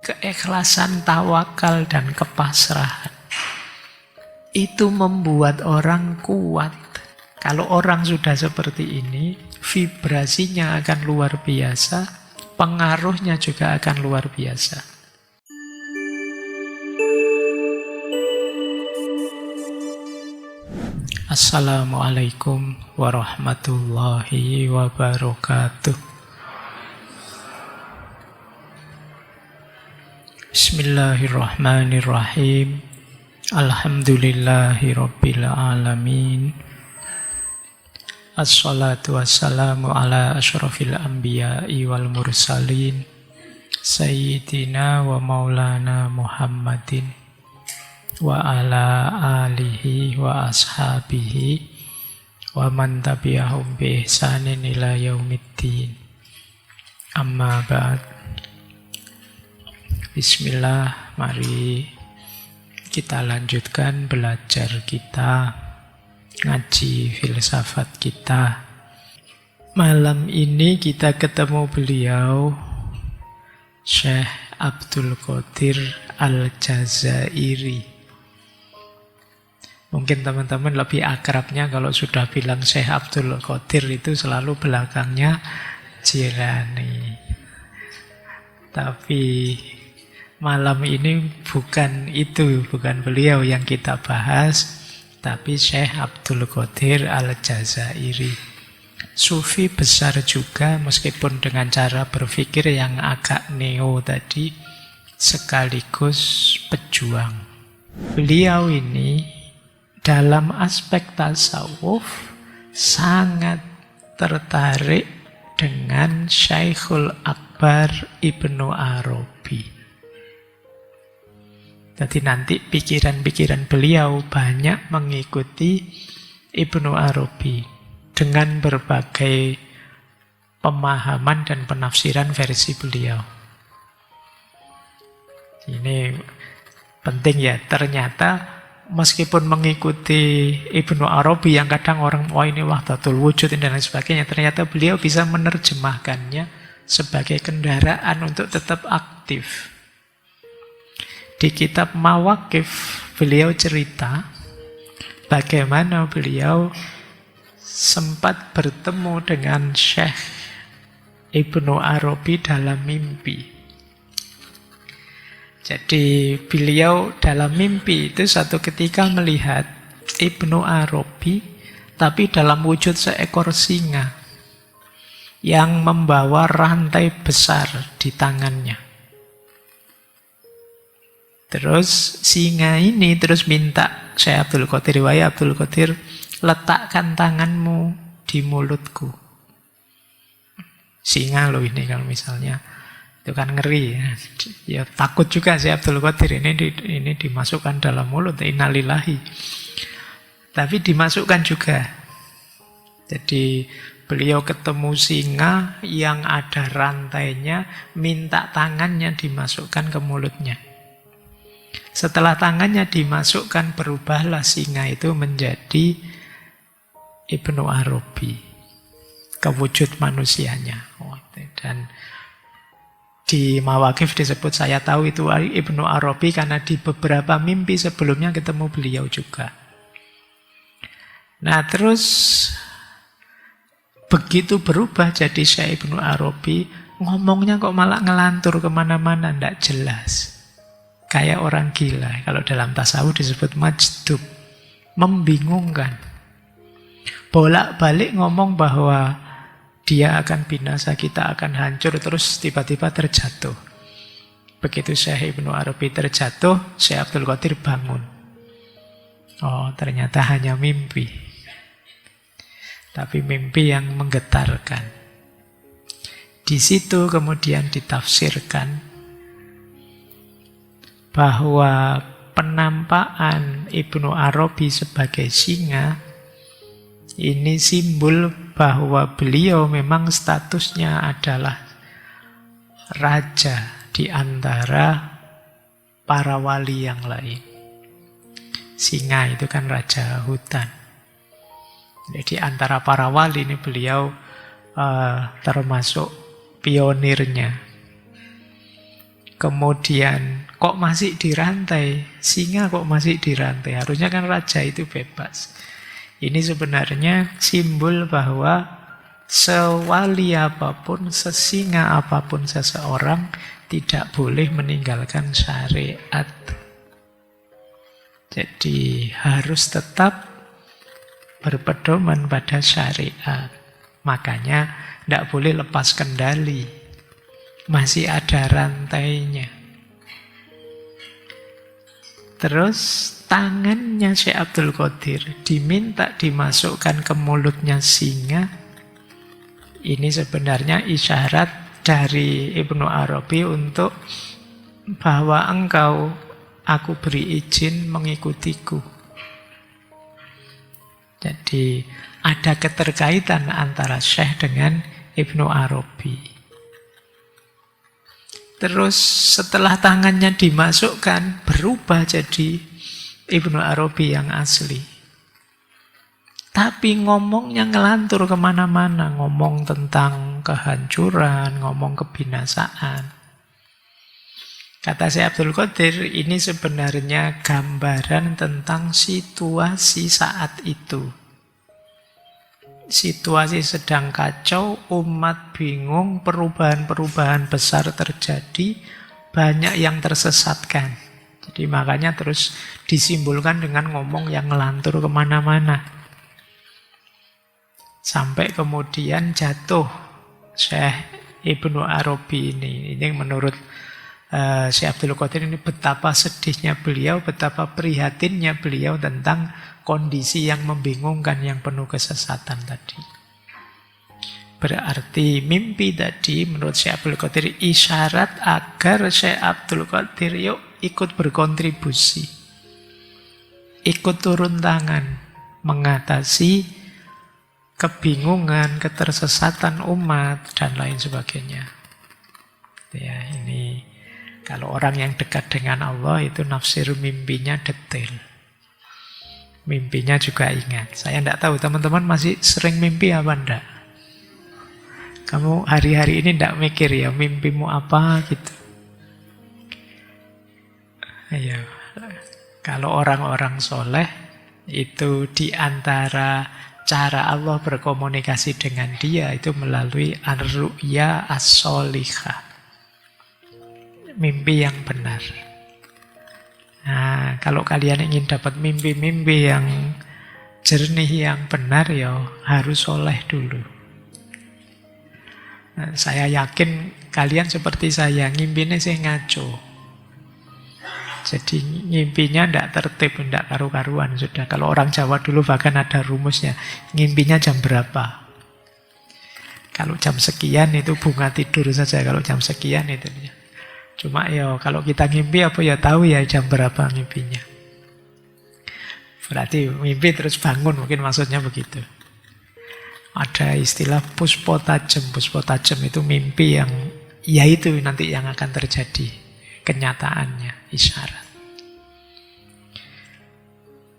keikhlasan, tawakal, dan kepasrahan. Itu membuat orang kuat. Kalau orang sudah seperti ini, vibrasinya akan luar biasa, pengaruhnya juga akan luar biasa. Assalamualaikum warahmatullahi wabarakatuh. Bismillahirrahmanirrahim. Alhamdulillahi rabbil alamin. Assalatu wassalamu ala asyrafil anbiya'i wal mursalin Sayyidina wa maulana Muhammadin wa ala alihi wa ashabihi wa man tabi'ahum bi ihsanin ila yaumiddin. Amma ba'd. Bismillah, mari kita lanjutkan belajar kita, ngaji filsafat kita. Malam ini kita ketemu beliau, Syekh Abdul Qadir Al-Jazairi. Mungkin teman-teman lebih akrabnya kalau sudah bilang Syekh Abdul Qadir itu selalu belakangnya Jilani. Tapi malam ini bukan itu, bukan beliau yang kita bahas, tapi Syekh Abdul Qadir Al-Jazairi. Sufi besar juga, meskipun dengan cara berpikir yang agak neo tadi, sekaligus pejuang. Beliau ini dalam aspek tasawuf sangat tertarik dengan Syekhul Akbar Ibnu Arabi. Jadi nanti pikiran-pikiran beliau banyak mengikuti Ibnu Arabi dengan berbagai pemahaman dan penafsiran versi beliau. Ini penting ya, ternyata meskipun mengikuti Ibnu Arabi yang kadang orang, wah ini wahdatul wujud dan lain sebagainya, ternyata beliau bisa menerjemahkannya sebagai kendaraan untuk tetap aktif. Di kitab Mawaqif beliau cerita bagaimana beliau sempat bertemu dengan Syekh Ibnu Arabi dalam mimpi. Jadi beliau dalam mimpi itu satu ketika melihat Ibnu Arabi tapi dalam wujud seekor singa yang membawa rantai besar di tangannya. Terus singa ini terus minta Syekh Abdul Qadir, wahai Abdul Qadir, letakkan tanganmu di mulutku. Singa loh ini kalau misalnya, itu kan ngeri ya. Ya takut juga Syekh Abdul Qadir, ini dimasukkan dalam mulut, innalillahi. Tapi dimasukkan juga. Jadi beliau ketemu singa yang ada rantainya, minta tangannya dimasukkan ke mulutnya. Setelah tangannya dimasukkan, berubahlah singa itu menjadi Ibnu Arabi, kewujud manusianya. Dan di Mawaqif disebut, saya tahu itu Ibnu Arabi karena di beberapa mimpi sebelumnya ketemu beliau juga. Nah terus begitu berubah jadi Syekh Ibnu Arabi, ngomongnya kok malah ngelantur kemana-mana, tidak jelas. Kayak orang gila. Kalau dalam tasawuf disebut majdub, membingungkan. Bolak-balik ngomong bahwa dia akan binasa, kita akan hancur, terus tiba-tiba terjatuh. Begitu Syekh Ibnu Arabi terjatuh, Syekh Abdul Qadir bangun. Oh, ternyata hanya mimpi. Tapi mimpi yang menggetarkan. Di situ kemudian ditafsirkan bahwa penampakan Ibnu Arabi sebagai singa ini simbol bahwa beliau memang statusnya adalah raja di antara para wali yang lain. Singa itu kan raja hutan. Jadi antara para wali ini beliau termasuk pionirnya. Kemudian kok masih dirantai? Singa kok masih dirantai? Harusnya kan raja itu bebas. Ini sebenarnya simbol bahwa sewali apapun, sesinga apapun seseorang tidak boleh meninggalkan syariat. Jadi harus tetap berpedoman pada syariat. Makanya tidak boleh lepas kendali. Masih ada rantainya. Terus tangannya Syekh Abdul Qadir diminta dimasukkan ke mulutnya singa. Ini sebenarnya isyarat dari Ibnu Arabi untuk bahwa engkau, aku beri izin mengikutiku. Jadi ada keterkaitan antara Syekh dengan Ibnu Arabi. Terus setelah tangannya dimasukkan, berubah jadi Ibnu Arabi yang asli. Tapi ngomongnya ngelantur kemana-mana. Ngomong tentang kehancuran, ngomong kebinasaan. Kata Syekh Abdul Qadir, ini sebenarnya gambaran tentang situasi saat itu. Situasi sedang kacau, umat bingung, perubahan-perubahan besar terjadi, banyak yang tersesatkan. Jadi makanya terus disimbolkan dengan ngomong yang ngelantur kemana-mana. Sampai kemudian jatuh Syekh Ibnu Arabi ini. Ini menurut Syekh Abdul Qadir ini betapa sedihnya beliau, betapa prihatinnya beliau tentang kondisi yang membingungkan, yang penuh kesesatan tadi. Berarti mimpi tadi menurut Syekh Abdul Qadir isyarat agar Syekh Abdul Qadir yuk ikut berkontribusi. Ikut turun tangan mengatasi kebingungan, ketersesatan umat dan lain sebagainya. Ya, ini kalau orang yang dekat dengan Allah itu nafsir mimpinya detail. Mimpinya juga ingat. Saya tidak tahu teman-teman masih sering mimpi apa enggak? Kamu hari-hari ini tidak mikir ya mimpimu apa gitu. Ayo. Kalau orang-orang soleh itu di antara cara Allah berkomunikasi dengan dia itu melalui ar-ru'ya as-solihah. Mimpi yang benar. Nah, kalau kalian ingin dapat mimpi-mimpi yang jernih, yang benar, ya harus soleh dulu. Nah, saya yakin kalian seperti saya, ngimpinya sih ngaco. Jadi ngimpinya tidak tertib, tidak karu-karuan sudah. Kalau orang Jawa dulu bahkan ada rumusnya, ngimpinya jam berapa? Kalau jam sekian itu bunga tidur saja, kalau jam sekian itu. Cuma ya kalau kita ngimpi apa ya tahu ya jam berapa mimpinya. Berarti mimpi terus bangun, mungkin maksudnya begitu. Ada istilah puspo tajem. Puspo tajem itu mimpi yang ya itu nanti yang akan terjadi kenyataannya, isyarat.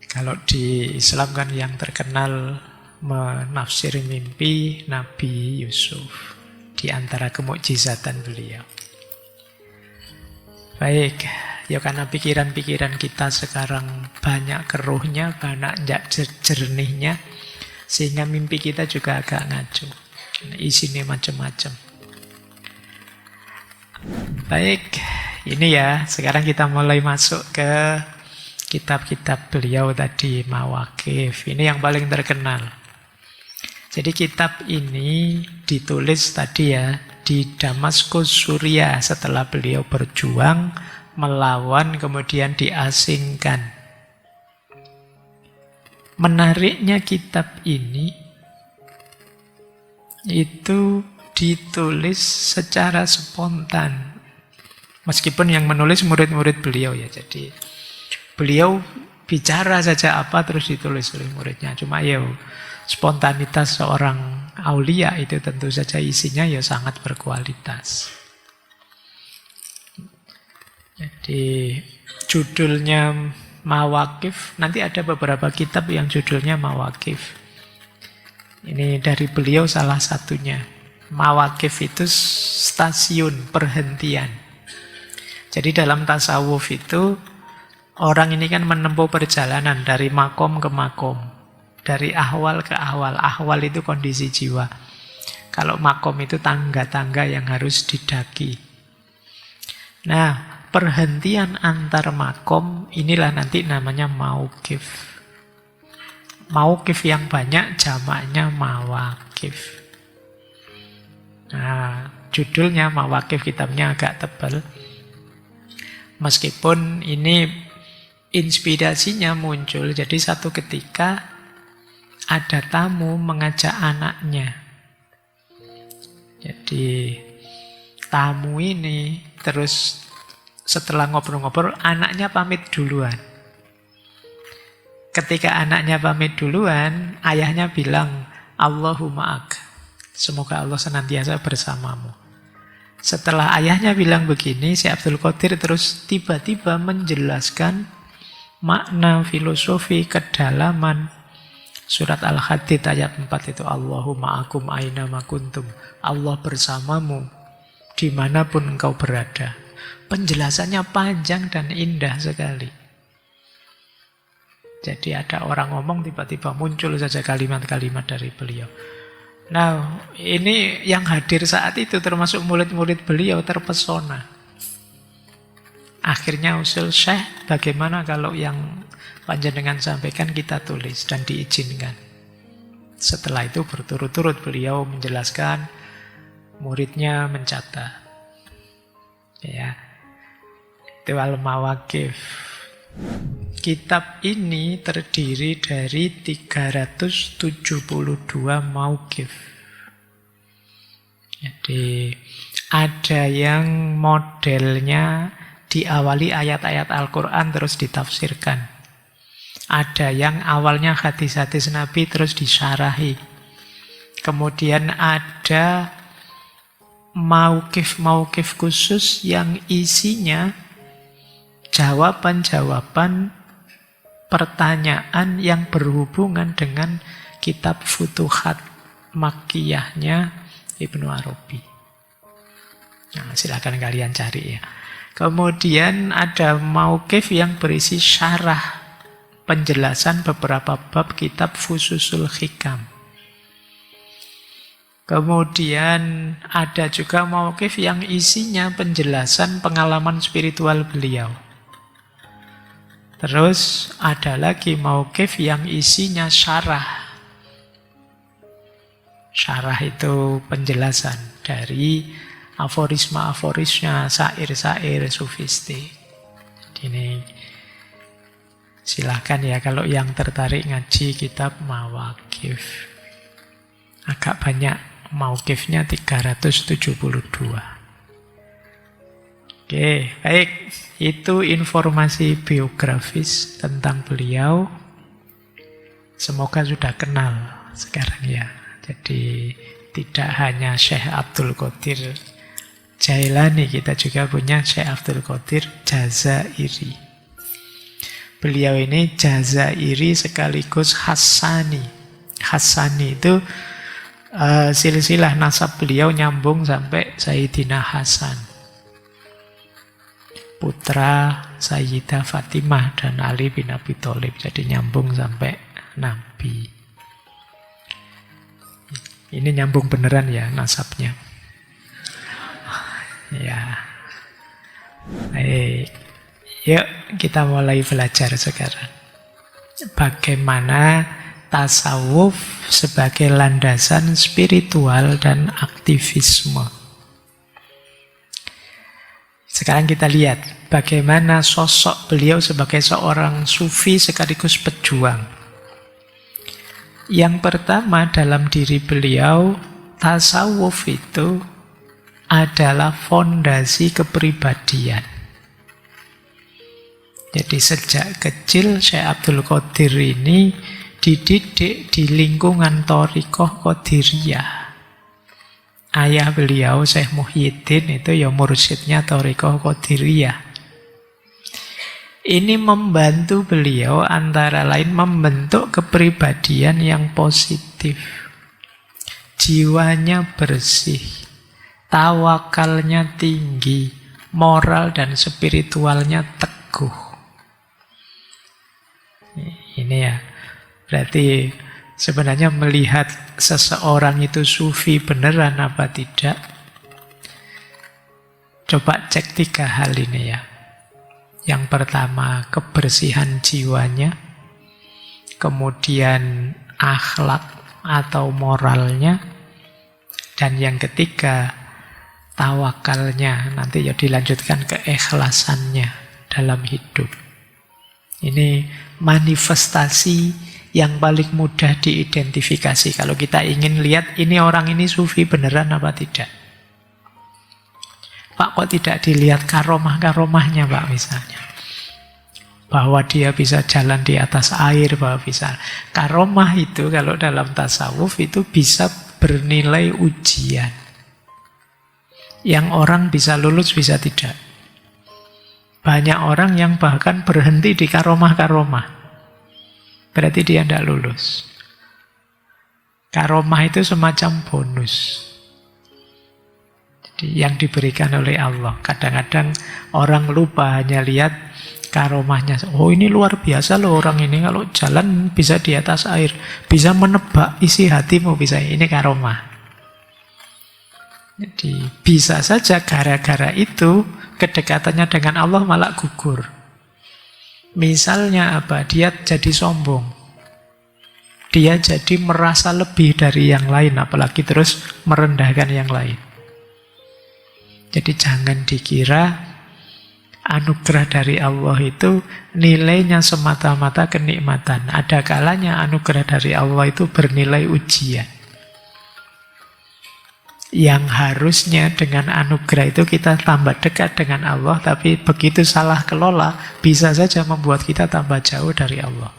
Kalau di Islam kan yang terkenal menafsir mimpi Nabi Yusuf di antara kemukjizatan beliau. Baik, ya karena pikiran-pikiran kita sekarang banyak keruhnya, banyak jernihnya, sehingga mimpi kita juga agak ngaco. Isinya macam-macam. Baik, ini ya, sekarang kita mulai masuk ke kitab-kitab beliau tadi, Mawaqif. Ini yang paling terkenal. Jadi kitab ini ditulis tadi ya, di Damaskus, Suriah, setelah beliau berjuang melawan kemudian diasingkan. Menariknya kitab ini itu ditulis secara spontan. Meskipun yang menulis murid-murid beliau ya. Jadi beliau bicara saja apa terus ditulis oleh muridnya. Cuma ya spontanitas seorang aulia itu tentu saja isinya ya sangat berkualitas. Jadi judulnya Mawaqif, nanti ada beberapa kitab yang judulnya Mawaqif. Ini dari beliau salah satunya. Mawaqif itu stasiun perhentian. Jadi dalam tasawuf itu, orang ini kan menempuh perjalanan dari makom ke makom. Dari ahwal ke ahwal. Ahwal itu kondisi jiwa. Kalau makom itu tangga-tangga yang harus didaki. Nah, perhentian antar makom inilah nanti namanya mauqif. Mauqif yang banyak jamaknya mawaqif. Nah, judulnya mawaqif, kitabnya agak tebal. Meskipun ini inspirasinya muncul, jadi satu ketika ada tamu mengajak anaknya. Jadi tamu ini terus setelah ngobrol-ngobrol, anaknya pamit duluan. Ketika anaknya pamit duluan, ayahnya bilang, Allahumma ak, semoga Allah senantiasa bersamamu. Setelah ayahnya bilang begini, Syekh Abdul Qadir terus tiba-tiba menjelaskan makna filosofi kedalaman surat Al-Hadid ayat 4 itu, Allahumma akum aina ma kuntum. Allah bersamamu dimanapun engkau berada. Penjelasannya panjang dan indah sekali. Jadi ada orang ngomong, tiba-tiba muncul saja kalimat-kalimat dari beliau. Nah, ini yang hadir saat itu termasuk murid-murid beliau terpesona. Akhirnya usul Syekh, bagaimana kalau yang panjenengan sampaikan kita tulis dan diizinkan. Setelah itu berturut-turut beliau menjelaskan, muridnya mencatat. Ya, itu Al-Mawaqif. Kitab ini terdiri dari 372 mauqif. Jadi ada yang modelnya diawali ayat-ayat Al-Quran terus ditafsirkan. Ada yang awalnya hadis-hadis Nabi terus disyarahi. Kemudian ada mauqif-mauqif khusus yang isinya jawaban-jawaban pertanyaan yang berhubungan dengan kitab Futuhat Makkiyahnya Ibnu Arabi. Nah, silakan kalian cari ya. Kemudian ada mauqif yang berisi syarah penjelasan beberapa bab kitab Fususul Hikam. Kemudian ada juga mauqif yang isinya penjelasan pengalaman spiritual beliau. Terus ada lagi mauqif yang isinya syarah. Syarah itu penjelasan dari aforisma-aforisma, syair-syair sufistik. Ini silahkan ya kalau yang tertarik ngaji kitab Mawaqif. Agak banyak mauqifnya 372. Oke, baik. Itu informasi biografis tentang beliau. Semoga sudah kenal sekarang ya. Jadi tidak hanya Syekh Abdul Qadir Jailani, kita juga punya Syekh Abdul Qadir Jazairi. Beliau ini Jazairi sekaligus Hassani. Hassani itu silsilah nasab beliau nyambung sampai Sayyidina Hasan, putra Sayyidah Fatimah dan Ali bin Abi Thalib. Jadi nyambung sampai Nabi. Ini nyambung beneran ya nasabnya. Ya. Baik. Yuk kita mulai belajar sekarang. Bagaimana tasawuf sebagai landasan spiritual dan aktivisme. Sekarang kita lihat bagaimana sosok beliau sebagai seorang sufi sekaligus pejuang. Yang pertama dalam diri beliau, tasawuf itu adalah fondasi kepribadian. Jadi sejak kecil Syekh Abdul Qadir ini dididik di lingkungan Thariqah Qadiriyah. Ayah beliau Syekh Muhyiddin itu ya mursyidnya Thariqah Qadiriyah. Ini membantu beliau antara lain membentuk kepribadian yang positif. Jiwanya bersih, tawakalnya tinggi, moral dan spiritualnya teguh. Ini ya, berarti sebenarnya melihat seseorang itu sufi beneran apa tidak, coba cek 3 hal ini ya. Yang pertama, kebersihan jiwanya, kemudian akhlak atau moralnya, dan yang ketiga, tawakalnya. Nanti ya dilanjutkan keikhlasannya dalam hidup. Ini manifestasi yang paling mudah diidentifikasi. Kalau kita ingin lihat ini orang ini sufi beneran apa tidak. Pak, kok tidak dilihat karomah-karomahnya Pak misalnya. Bahwa dia bisa jalan di atas air, bahwa bisa. Karomah itu kalau dalam tasawuf itu bisa bernilai ujian. Yang orang bisa lulus, bisa tidak. Banyak orang yang bahkan berhenti di karomah-karomah. Berarti dia tidak lulus. Karomah itu semacam bonus. Jadi yang diberikan oleh Allah. Kadang-kadang orang lupa hanya lihat karomahnya. Oh, ini luar biasa loh orang ini. Kalau jalan bisa di atas air. Bisa menebak isi hatimu. Bisa. Ini karomah. Jadi bisa saja gara-gara itu kedekatannya dengan Allah malah gugur. Misalnya apa? Dia jadi sombong. Dia jadi merasa lebih dari yang lain, apalagi terus merendahkan yang lain. Jadi jangan dikira anugerah dari Allah itu nilainya semata-mata kenikmatan. Ada kalanya anugerah dari Allah itu bernilai ujian. Yang harusnya dengan anugerah itu kita tambah dekat dengan Allah, tapi begitu salah kelola, bisa saja membuat kita tambah jauh dari Allah.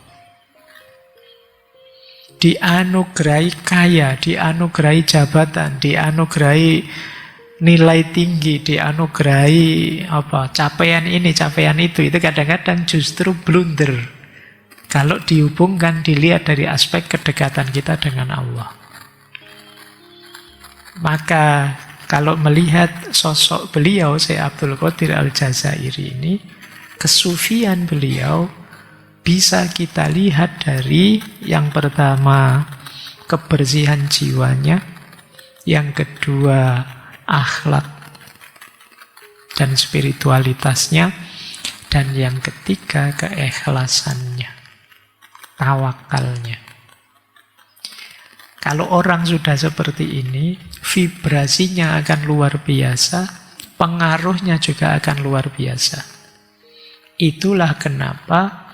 Dianugerahi kaya, dianugerahi jabatan, dianugerahi nilai tinggi, dianugerahi capaian ini, capaian itu kadang-kadang justru blunder. Kalau dihubungkan, dilihat dari aspek kedekatan kita dengan Allah. Maka kalau melihat sosok beliau, Syekh Abdul Qadir Al-Jazairi ini, kesufian beliau bisa kita lihat dari yang pertama kebersihan jiwanya, yang kedua akhlak dan spiritualitasnya, dan yang ketiga keikhlasannya, tawakalnya. Kalau orang sudah seperti ini, vibrasinya akan luar biasa, pengaruhnya juga akan luar biasa. Itulah kenapa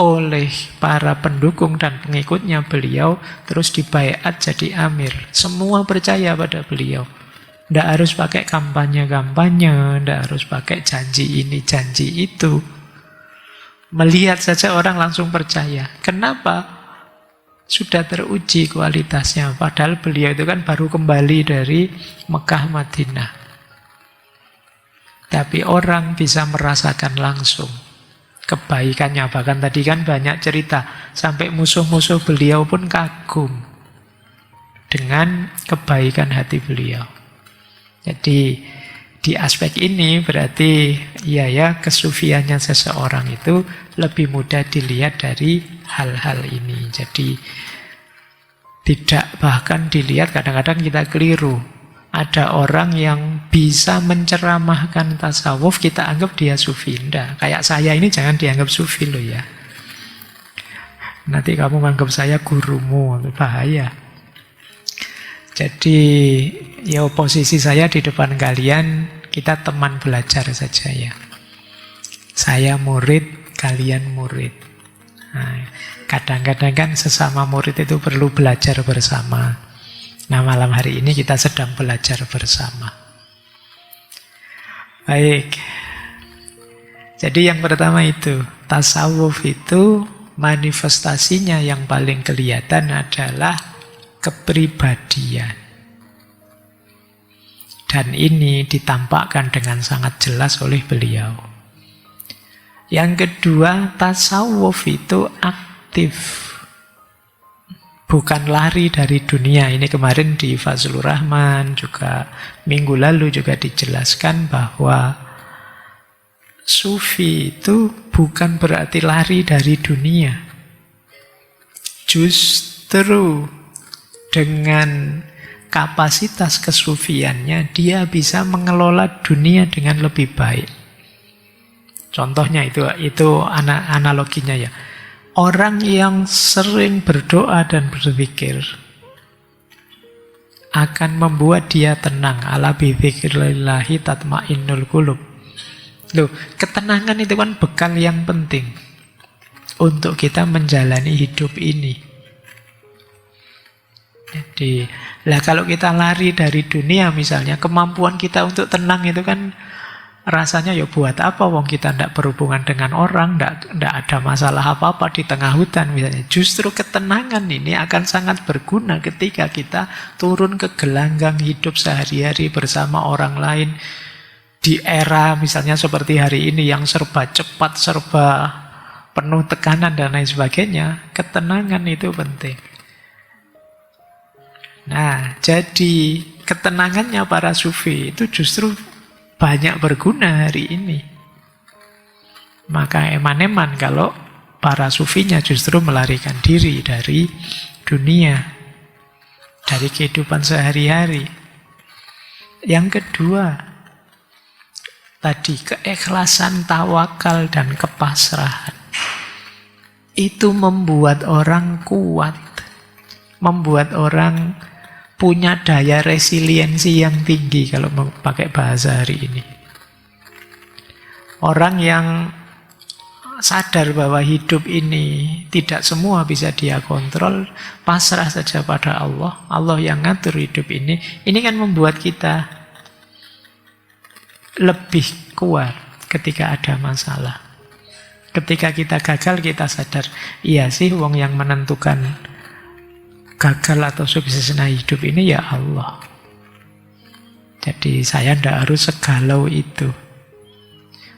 oleh para pendukung dan pengikutnya beliau terus dibaiat jadi amir. Semua percaya pada beliau. Tidak harus pakai kampanye-kampanye, tidak harus pakai janji ini, janji itu. Melihat saja orang langsung percaya. Kenapa? Sudah teruji kualitasnya. Padahal beliau itu kan baru kembali dari Mekah Madinah. Tapi orang bisa merasakan langsung kebaikannya. Bahkan tadi kan banyak cerita. Sampai musuh-musuh beliau pun kagum dengan kebaikan hati beliau. Jadi di aspek ini berarti ya kesufiannya seseorang itu lebih mudah dilihat dari hal-hal ini. Jadi tidak bahkan dilihat, kadang-kadang kita keliru. Ada orang yang bisa menceramahkan tasawuf, kita anggap dia sufi. Nggak. Kayak saya ini jangan dianggap sufi loh ya. Nanti kamu menganggap saya gurumu, bahaya. Jadi ya posisi saya di depan kalian, kita teman belajar saja ya. Saya murid, kalian murid. Nah, kadang-kadang kan sesama murid itu perlu belajar bersama. Nah, malam hari ini kita sedang belajar bersama. Baik. Jadi yang pertama itu, tasawuf itu manifestasinya yang paling kelihatan adalah kepribadian. Dan ini ditampakkan dengan sangat jelas oleh beliau. Yang kedua, tasawuf itu aktif. Bukan lari dari dunia. Ini kemarin di Fazlur Rahman, juga minggu lalu juga dijelaskan bahwa Sufi itu bukan berarti lari dari dunia. Justru dengan kapasitas kesufiannya, dia bisa mengelola dunia dengan lebih baik. Contohnya itu analoginya ya. Orang yang sering berdoa dan berzikir akan membuat dia tenang. Ala bidzikrillahi tatmainnul qulub. Loh, ketenangan itu kan bekal yang penting untuk kita menjalani hidup ini. Jadi, kalau kita lari dari dunia misalnya, kemampuan kita untuk tenang itu kan rasanya ya buat apa, wong kita tidak berhubungan dengan orang, tidak ada masalah apa-apa di tengah hutan misalnya. Justru ketenangan ini akan sangat berguna ketika kita turun ke gelanggang hidup sehari-hari bersama orang lain. Di era misalnya seperti hari ini yang serba cepat, serba penuh tekanan dan lain sebagainya, ketenangan itu penting. Nah, jadi ketenangannya para sufi itu justru banyak berguna hari ini. Maka eman-eman kalau para sufinya justru melarikan diri dari dunia, dari kehidupan sehari-hari. Yang kedua, tadi keikhlasan, tawakal, dan kepasrahan. Itu membuat orang kuat, membuat orang punya daya resiliensi yang tinggi kalau pakai bahasa hari ini. Orang yang sadar bahwa hidup ini tidak semua bisa dia kontrol, pasrah saja pada Allah. Allah yang ngatur hidup ini kan membuat kita lebih kuat ketika ada masalah. Ketika kita gagal, kita sadar, iya sih wong yang menentukan gagal atau suksesnya hidup ini ya Allah. Jadi saya tidak harus segalau itu.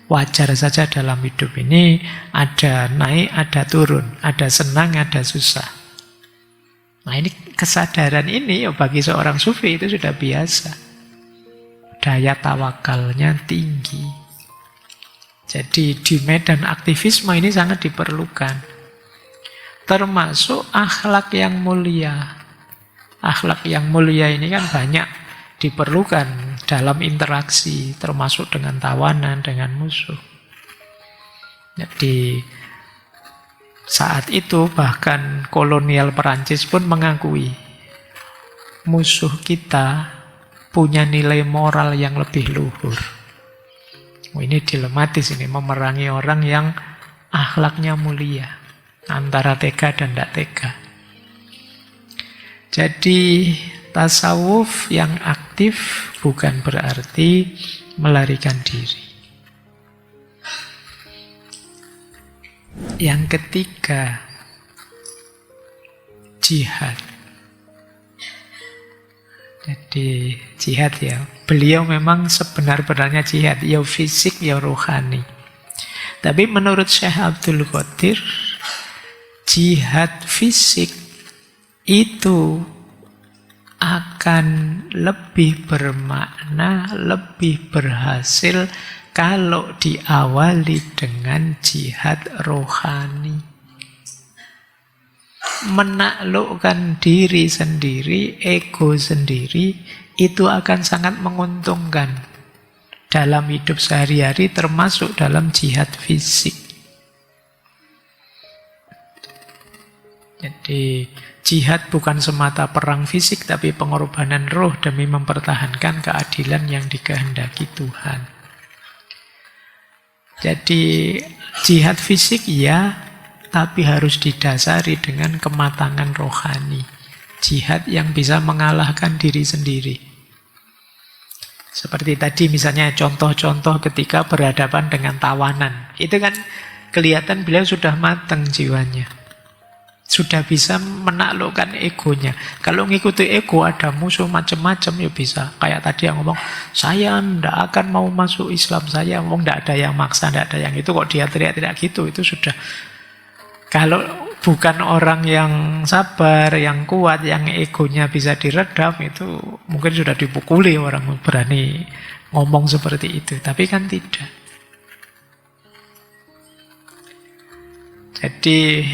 Wajar saja dalam hidup ini ada naik, ada turun, ada senang, ada susah. Nah ini kesadaran ini ya bagi seorang sufi itu sudah biasa. Daya tawakalnya tinggi. Jadi di medan aktivisme ini sangat diperlukan. Termasuk akhlak yang mulia. Akhlak yang mulia ini kan banyak diperlukan dalam interaksi, termasuk dengan tawanan, dengan musuh. Jadi saat itu bahkan kolonial Perancis pun mengakui musuh kita punya nilai moral yang lebih luhur. Ini dilematis ini, memerangi orang yang akhlaknya mulia. Antara tega dan tidak tega. Jadi tasawuf yang aktif bukan berarti melarikan diri. Yang ketiga, jihad. Jadi jihad ya, beliau memang sebenar-benarnya jihad, ya fisik ya rohani. Tapi menurut Syekh Abdul Qadir, jihad fisik itu akan lebih bermakna, lebih berhasil kalau diawali dengan jihad rohani. Menaklukkan diri sendiri, ego sendiri, itu akan sangat menguntungkan dalam hidup sehari-hari, termasuk dalam jihad fisik. Jadi jihad bukan semata perang fisik, tapi pengorbanan roh demi mempertahankan keadilan yang dikehendaki Tuhan. Jadi jihad fisik ya, tapi harus didasari dengan kematangan rohani. Jihad yang bisa mengalahkan diri sendiri. Seperti tadi misalnya contoh-contoh ketika berhadapan dengan tawanan. Itu kan kelihatan beliau sudah matang jiwanya. Sudah bisa menaklukkan egonya. Kalau ngikuti ego ada musuh macam-macam ya bisa. Kayak tadi yang ngomong, saya tidak akan mau masuk Islam, saya ngomong tidak ada yang maksa, tidak ada yang itu. Kok dia teriak-teriak gitu, itu sudah. Kalau bukan orang yang sabar, yang kuat, yang egonya bisa diredam, itu mungkin sudah dipukuli orang berani ngomong seperti itu. Tapi kan tidak. Jadi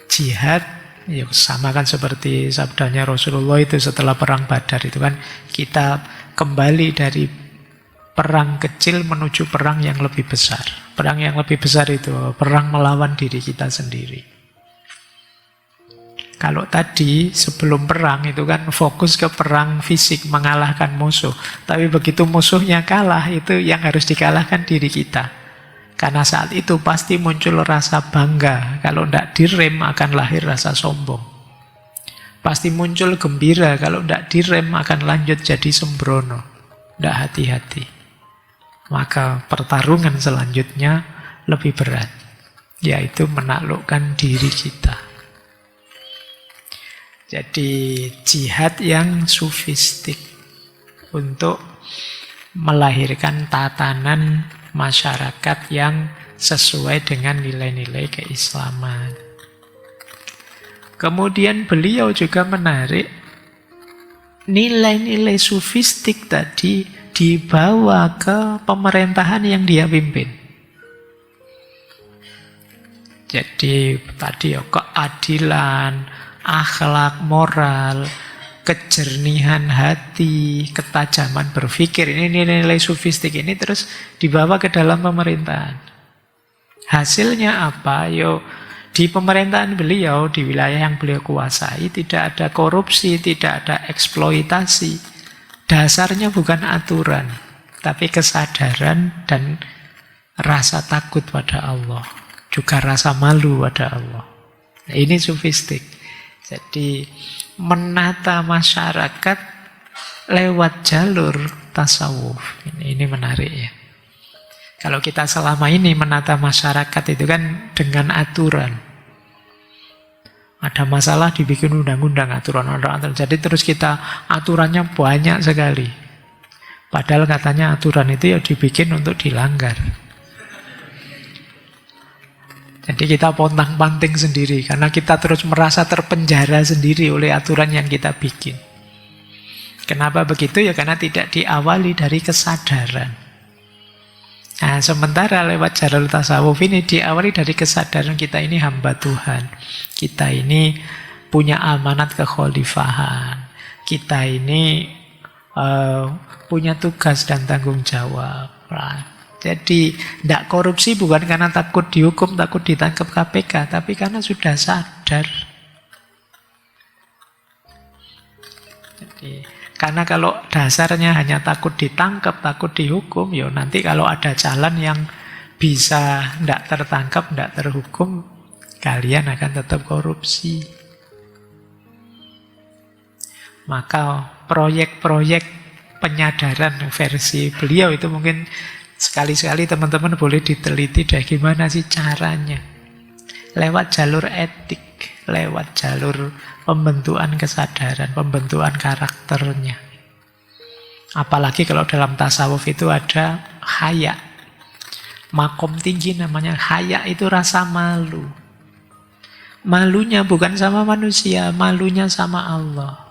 jihad ya sama kan seperti sabdanya Rasulullah itu setelah perang Badar itu kan, kita kembali dari perang kecil menuju perang yang lebih besar. Perang yang lebih besar itu perang melawan diri kita sendiri. Kalau tadi sebelum perang itu kan fokus ke perang fisik, mengalahkan musuh. Tapi begitu musuhnya kalah, itu yang harus dikalahkan diri kita. Karena saat itu pasti muncul rasa bangga. Kalau tidak direm akan lahir rasa sombong. Pasti muncul gembira. Kalau tidak direm akan lanjut jadi sembrono. Tidak hati-hati. Maka pertarungan selanjutnya lebih berat. Yaitu menaklukkan diri kita. Jadi jihad yang sufistik untuk melahirkan tatanan masyarakat yang sesuai dengan nilai-nilai keislaman. Kemudian beliau juga menarik nilai-nilai sufistik tadi dibawa ke pemerintahan yang dia pimpin. Jadi tadi keadilan, akhlak, moral, kejernihan hati, ketajaman berpikir, ini nilai-nilai sufistik ini terus dibawa ke dalam pemerintahan. Hasilnya apa? Di pemerintahan beliau, di wilayah yang beliau kuasai, tidak ada korupsi, tidak ada eksploitasi. Dasarnya bukan aturan, tapi kesadaran dan rasa takut pada Allah, juga rasa malu pada Allah. Nah, ini sufistik. Jadi menata masyarakat lewat jalur tasawuf. Ini menarik ya. Kalau kita selama ini menata masyarakat itu kan dengan aturan. Ada masalah dibikin undang-undang, aturan. Jadi terus kita aturannya banyak sekali. Padahal katanya aturan itu ya dibikin untuk dilanggar. Jadi kita pontang-panting sendiri karena kita terus merasa terpenjara sendiri oleh aturan yang kita bikin. Kenapa begitu? Ya karena tidak diawali dari kesadaran. Nah, sementara lewat jalur tasawuf ini diawali dari kesadaran kita ini hamba Tuhan. Kita ini punya amanat kekhalifahan. Kita ini punya tugas dan tanggung jawab. Jadi tidak korupsi bukan karena takut dihukum, takut ditangkap KPK, tapi karena sudah sadar. Jadi, karena kalau dasarnya hanya takut ditangkap, takut dihukum, ya nanti kalau ada jalan yang bisa tidak tertangkap, tidak terhukum, kalian akan tetap korupsi. Maka proyek-proyek penyadaran versi beliau itu mungkin sekali-sekali teman-teman boleh diteliti deh gimana sih caranya. Lewat jalur etik, lewat jalur pembentukan kesadaran, pembentukan karakternya. Apalagi kalau dalam tasawuf itu ada haya. Makom tinggi namanya haya, itu rasa malu. Malunya bukan sama manusia, malunya sama Allah.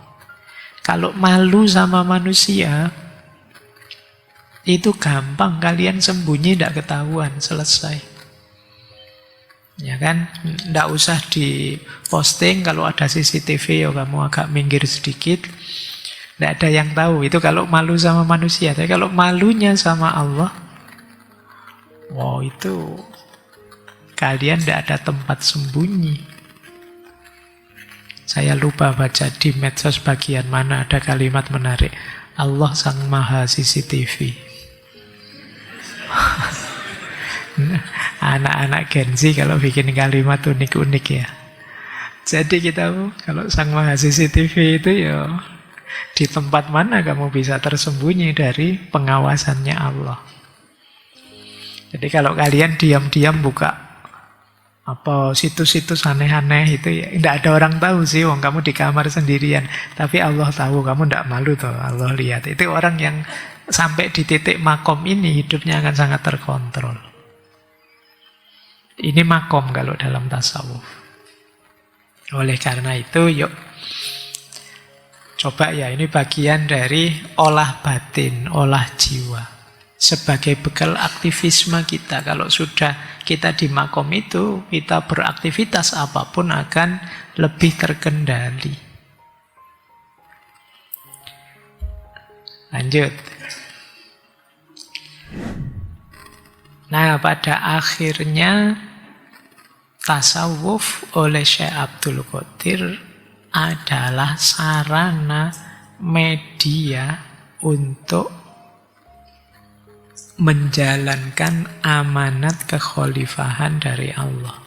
Kalau malu sama manusia, itu gampang, kalian sembunyi tidak ketahuan, selesai. Ya kan, tidak usah diposting. Kalau ada CCTV ya kamu agak minggir sedikit, tidak ada yang tahu. Itu kalau malu sama manusia. Tapi kalau malunya sama Allah, wow, itu kalian tidak ada tempat sembunyi. Saya lupa baca di medsos bagian mana ada kalimat menarik. Allah Sang Maha CCTV. Anak-anak Gen Z kalau bikin kalimat unik-unik ya. Jadi kita kalau Sang Maha CCTV itu ya di tempat mana kamu bisa tersembunyi dari pengawasannya Allah. Jadi kalau kalian diam-diam buka situs-situs aneh-aneh itu ya tidak ada orang tahu sih, wong kamu di kamar sendirian, tapi Allah tahu, kamu tidak malu toh, Allah lihat. Itu orang yang sampai di titik makom ini hidupnya akan sangat terkontrol. Ini makom kalau dalam tasawuf. Oleh karena itu yuk coba ya, ini bagian dari olah batin, olah jiwa sebagai bekal aktivisme kita. Kalau sudah kita di makom itu, kita beraktivitas apapun akan lebih terkendali. Lanjut. Nah, pada akhirnya tasawuf oleh Syekh Abdul Qadir adalah sarana media untuk menjalankan amanat kekhalifahan dari Allah.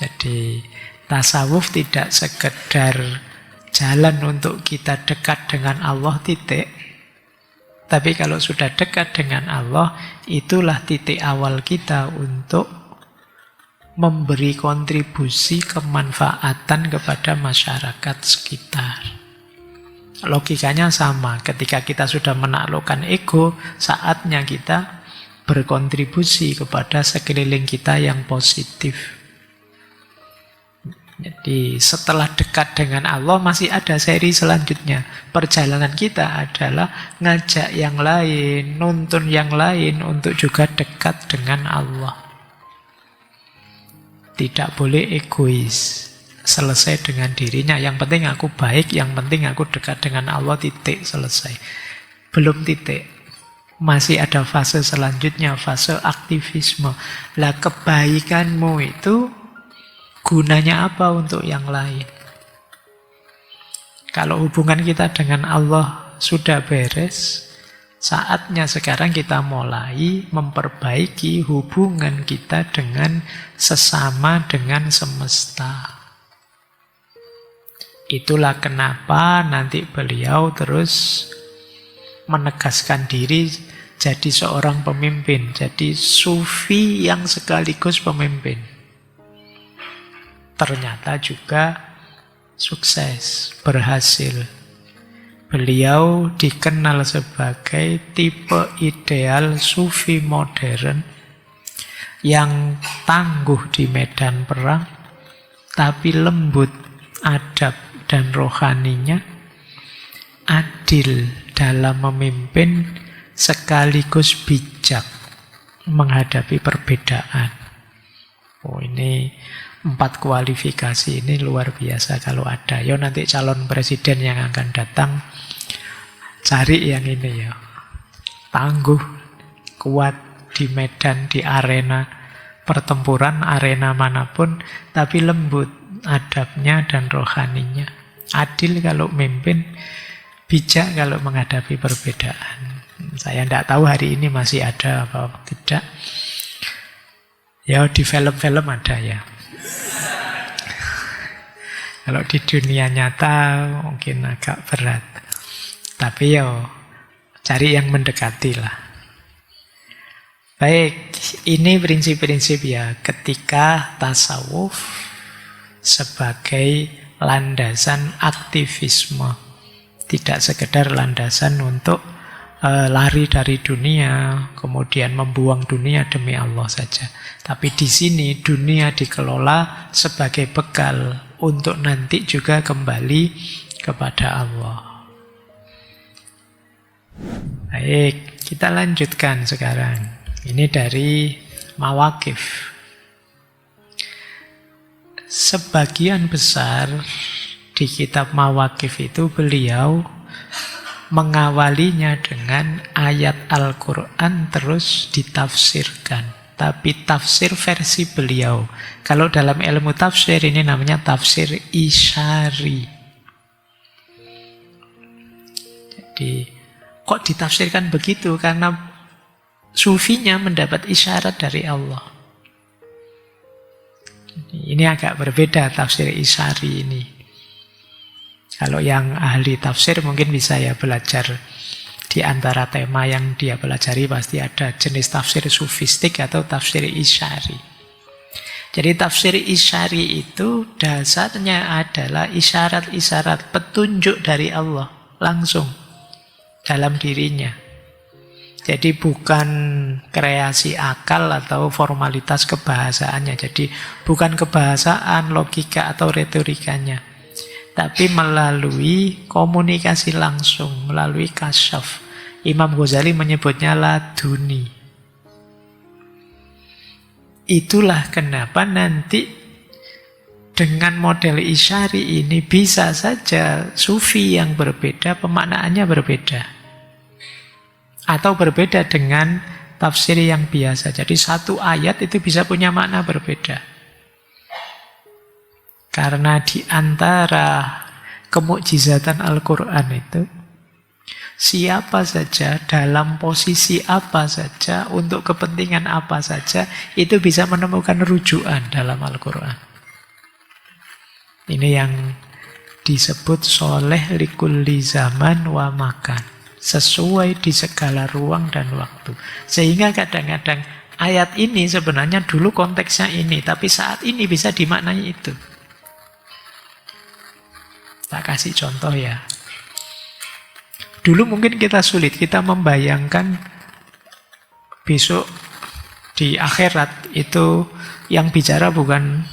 Jadi tasawuf tidak sekedar jalan untuk kita dekat dengan Allah, titik. Tapi kalau sudah dekat dengan Allah, itulah titik awal kita untuk memberi kontribusi kemanfaatan kepada masyarakat sekitar. Logikanya sama, ketika kita sudah menaklukkan ego, saatnya kita berkontribusi kepada sekeliling kita yang positif. Jadi setelah dekat dengan Allah masih ada seri selanjutnya. Perjalanan kita adalah ngajak yang lain, nuntun yang lain untuk juga dekat dengan Allah. Tidak boleh egois. Selesai dengan dirinya. Yang penting aku baik, yang penting aku dekat dengan Allah, titik, selesai. Belum titik. Masih ada fase selanjutnya, fase aktivisme. Lah kebaikanmu itu gunanya apa untuk yang lain? Kalau hubungan kita dengan Allah sudah beres, saatnya sekarang kita mulai memperbaiki hubungan kita dengan sesama, dengan semesta. Itulah kenapa nanti beliau terus menegaskan diri jadi seorang pemimpin, jadi sufi yang sekaligus pemimpin. Ternyata juga sukses, berhasil. Beliau dikenal sebagai tipe ideal sufi modern yang tangguh di medan perang, tapi lembut adab dan rohaninya, adil dalam memimpin, sekaligus bijak menghadapi perbedaan. Oh, ini 4 kualifikasi ini luar biasa kalau ada. Yo nanti calon presiden yang akan datang, cari yang ini ya. Tangguh, kuat di medan, di arena pertempuran, arena manapun, tapi lembut adabnya dan rohaninya. Adil kalau mimpin, bijak kalau menghadapi perbedaan. Saya tidak tahu hari ini masih ada apa tidak. Ya di film-film ada ya. Kalau di dunia nyata mungkin agak berat. Tapi ya cari yang mendekati lah. Baik, ini prinsip-prinsip ya ketika tasawuf sebagai landasan aktivisme. Tidak sekedar landasan untuk lari dari dunia, kemudian membuang dunia demi Allah saja. Tapi di sini dunia dikelola sebagai bekal untuk nanti juga kembali kepada Allah. Baik, kita lanjutkan sekarang. Ini dari Mawaqif. Sebagian besar di kitab Mawaqif itu beliau mengawalinya dengan ayat Al-Quran terus ditafsirkan. Tapi tafsir versi beliau. Kalau dalam ilmu tafsir ini namanya tafsir isyari. Jadi kok ditafsirkan begitu? Karena sufinya mendapat isyarat dari Allah. Ini agak berbeda tafsir isyari ini. Kalau yang ahli tafsir mungkin bisa ya belajar di antara tema yang dia pelajari pasti ada jenis tafsir sufistik atau tafsir isyari. Jadi tafsir isyari itu dasarnya adalah isyarat-isyarat petunjuk dari Allah langsung dalam dirinya. Jadi bukan kreasi akal atau formalitas kebahasaannya. Jadi bukan kebahasaan, logika atau retorikanya. Tapi melalui komunikasi langsung, melalui kasyaf. Imam Ghazali menyebutnya laduni. Itulah kenapa nanti dengan model Isyari ini bisa saja sufi yang berbeda, pemaknaannya berbeda. Atau berbeda dengan tafsir yang biasa. Jadi satu ayat itu bisa punya makna berbeda. Karena di antara kemukjizatan Al-Quran itu, siapa saja, dalam posisi apa saja, untuk kepentingan apa saja, itu bisa menemukan rujukan dalam Al-Quran. Ini yang disebut soleh likulli zaman wa makan. Sesuai di segala ruang dan waktu. Sehingga kadang-kadang ayat ini sebenarnya dulu konteksnya ini, tapi saat ini bisa dimaknai itu. Tak kasih contoh ya. Dulu mungkin kita sulit, kita membayangkan besok di akhirat itu yang bicara bukan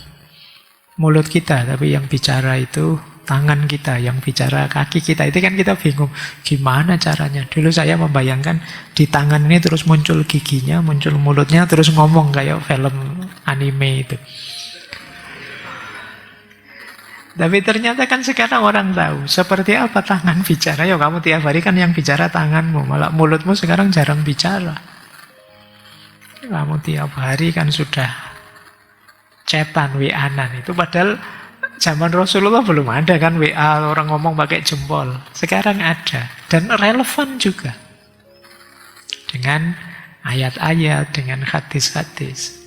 mulut kita, tapi yang bicara itu tangan kita, yang bicara kaki kita. Itu kan kita bingung, gimana caranya. Dulu saya membayangkan di tangan ini terus muncul giginya, muncul mulutnya, terus ngomong kayak film anime itu. Tapi ternyata kan sekarang orang tahu seperti apa tangan bicara. Ya kamu tiap hari kan yang bicara tanganmu, malah mulutmu sekarang jarang bicara. Kamu tiap hari kan sudah chatan, WA-an itu. Padahal zaman Rasulullah belum ada kan WA orang ngomong pakai jempol. Sekarang ada dan relevan juga dengan ayat-ayat, dengan hadis-hadis.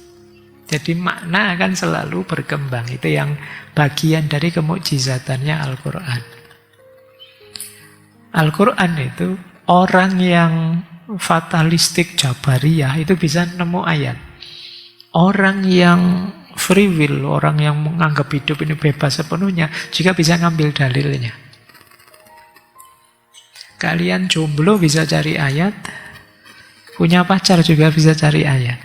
Jadi makna akan selalu berkembang. Itu yang bagian dari kemukjizatannya Al-Quran. Al-Quran itu orang yang fatalistik Jabariyah itu bisa nemu ayat. Orang yang free will, orang yang menganggap hidup ini bebas sepenuhnya, juga bisa ngambil dalilnya. Kalian jomblo bisa cari ayat, punya pacar juga bisa cari ayat.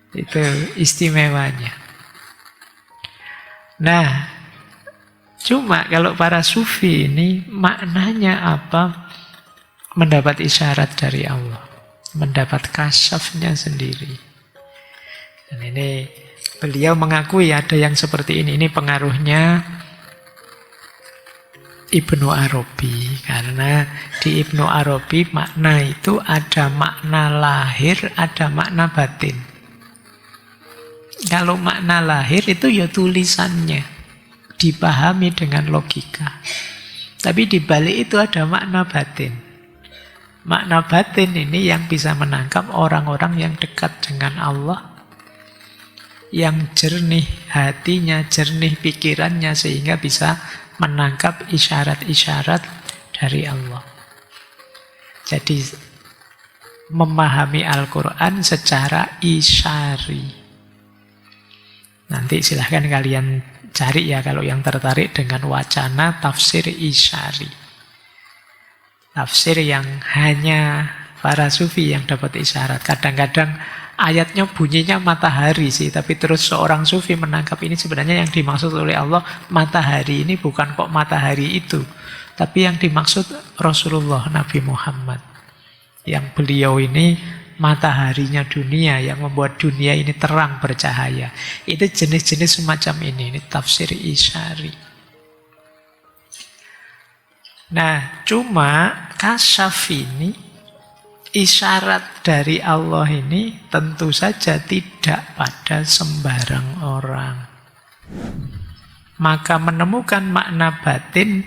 Itu istimewanya. Nah, cuma kalau para sufi ini maknanya apa? Mendapat isyarat dari Allah, mendapat kasyafnya sendiri. Dan ini beliau mengakui ada yang seperti ini. Ini pengaruhnya Ibnu Arabi. Karena di Ibnu Arabi makna itu ada makna lahir, ada makna batin. Kalau makna lahir itu ya tulisannya, dipahami dengan logika. Tapi di balik itu ada makna batin. Makna batin ini yang bisa menangkap orang-orang yang dekat dengan Allah, yang jernih hatinya, jernih pikirannya, sehingga bisa menangkap isyarat-isyarat dari Allah. Jadi memahami Al-Quran secara isyari. Nanti silahkan kalian cari ya kalau yang tertarik dengan wacana tafsir isyari. Tafsir yang hanya para sufi yang dapat isyarat. Kadang-kadang ayatnya bunyinya matahari sih, tapi terus seorang sufi menangkap ini sebenarnya yang dimaksud oleh Allah matahari ini bukan kok matahari itu, tapi yang dimaksud Rasulullah Nabi Muhammad. Yang beliau ini mataharinya dunia, yang membuat dunia ini terang bercahaya. Itu jenis-jenis semacam ini tafsir isyari. Nah, cuma kasyaf ini, isyarat dari Allah ini tentu saja tidak pada sembarang orang. Maka menemukan makna batin,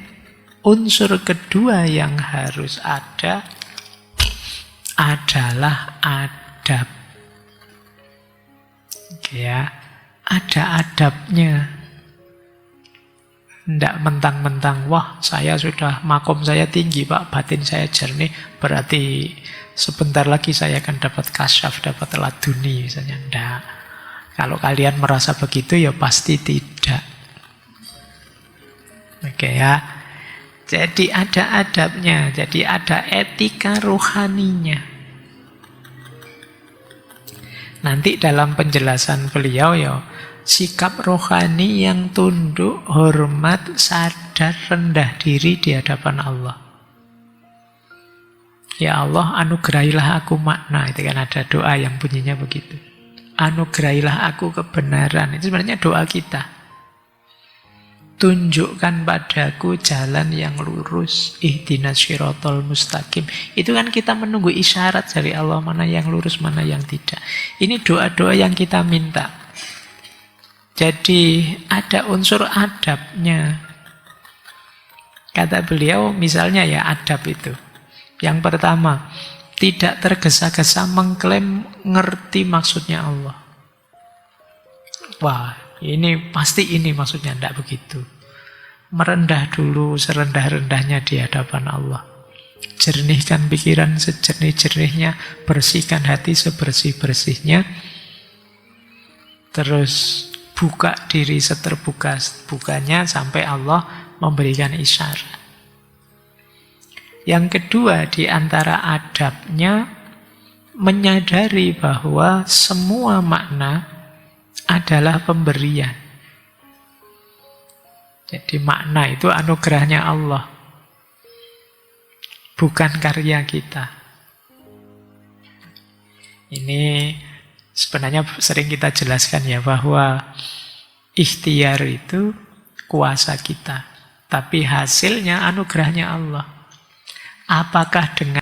unsur kedua yang harus ada adalah adab. Ya, ada adabnya. Tidak mentang-mentang, wah saya sudah makom saya tinggi Pak, batin saya jernih, berarti sebentar lagi saya akan dapat kasyaf, dapat laduni misalnya. Tidak. Kalau kalian merasa begitu ya pasti tidak. Oke ya. Jadi ada adabnya, jadi ada etika rohaninya. Nanti dalam penjelasan beliau ya, sikap rohani yang tunduk, hormat, sadar, rendah diri di hadapan Allah. Ya Allah, anugerahilah aku makna. Itu kan ada doa yang bunyinya begitu. Anugerahilah aku kebenaran. Itu sebenarnya doa kita. Tunjukkan padaku jalan yang lurus. Ihdinas syiratal mustaqim. Itu kan kita menunggu isyarat dari Allah, mana yang lurus, mana yang tidak. Ini doa-doa yang kita minta. Jadi ada unsur adabnya. Kata beliau misalnya ya adab itu. Yang pertama, tidak tergesa-gesa mengklaim ngerti maksudnya Allah. Wah, ini pasti ini maksudnya, tidak begitu. Merendah dulu serendah-rendahnya di hadapan Allah. Jernihkan pikiran sejernih-jernihnya, bersihkan hati sebersih-bersihnya. Terus buka diri seterbuka-bukanya sampai Allah memberikan isyarat. Yang kedua di antara adabnya, menyadari bahwa semua makna adalah pemberian. Jadi makna itu anugerahnya Allah, bukan karya kita. Ini sebenarnya sering kita jelaskan ya, bahwa ikhtiar itu kuasa kita, tapi hasilnya anugerahnya Allah. Apakah dengan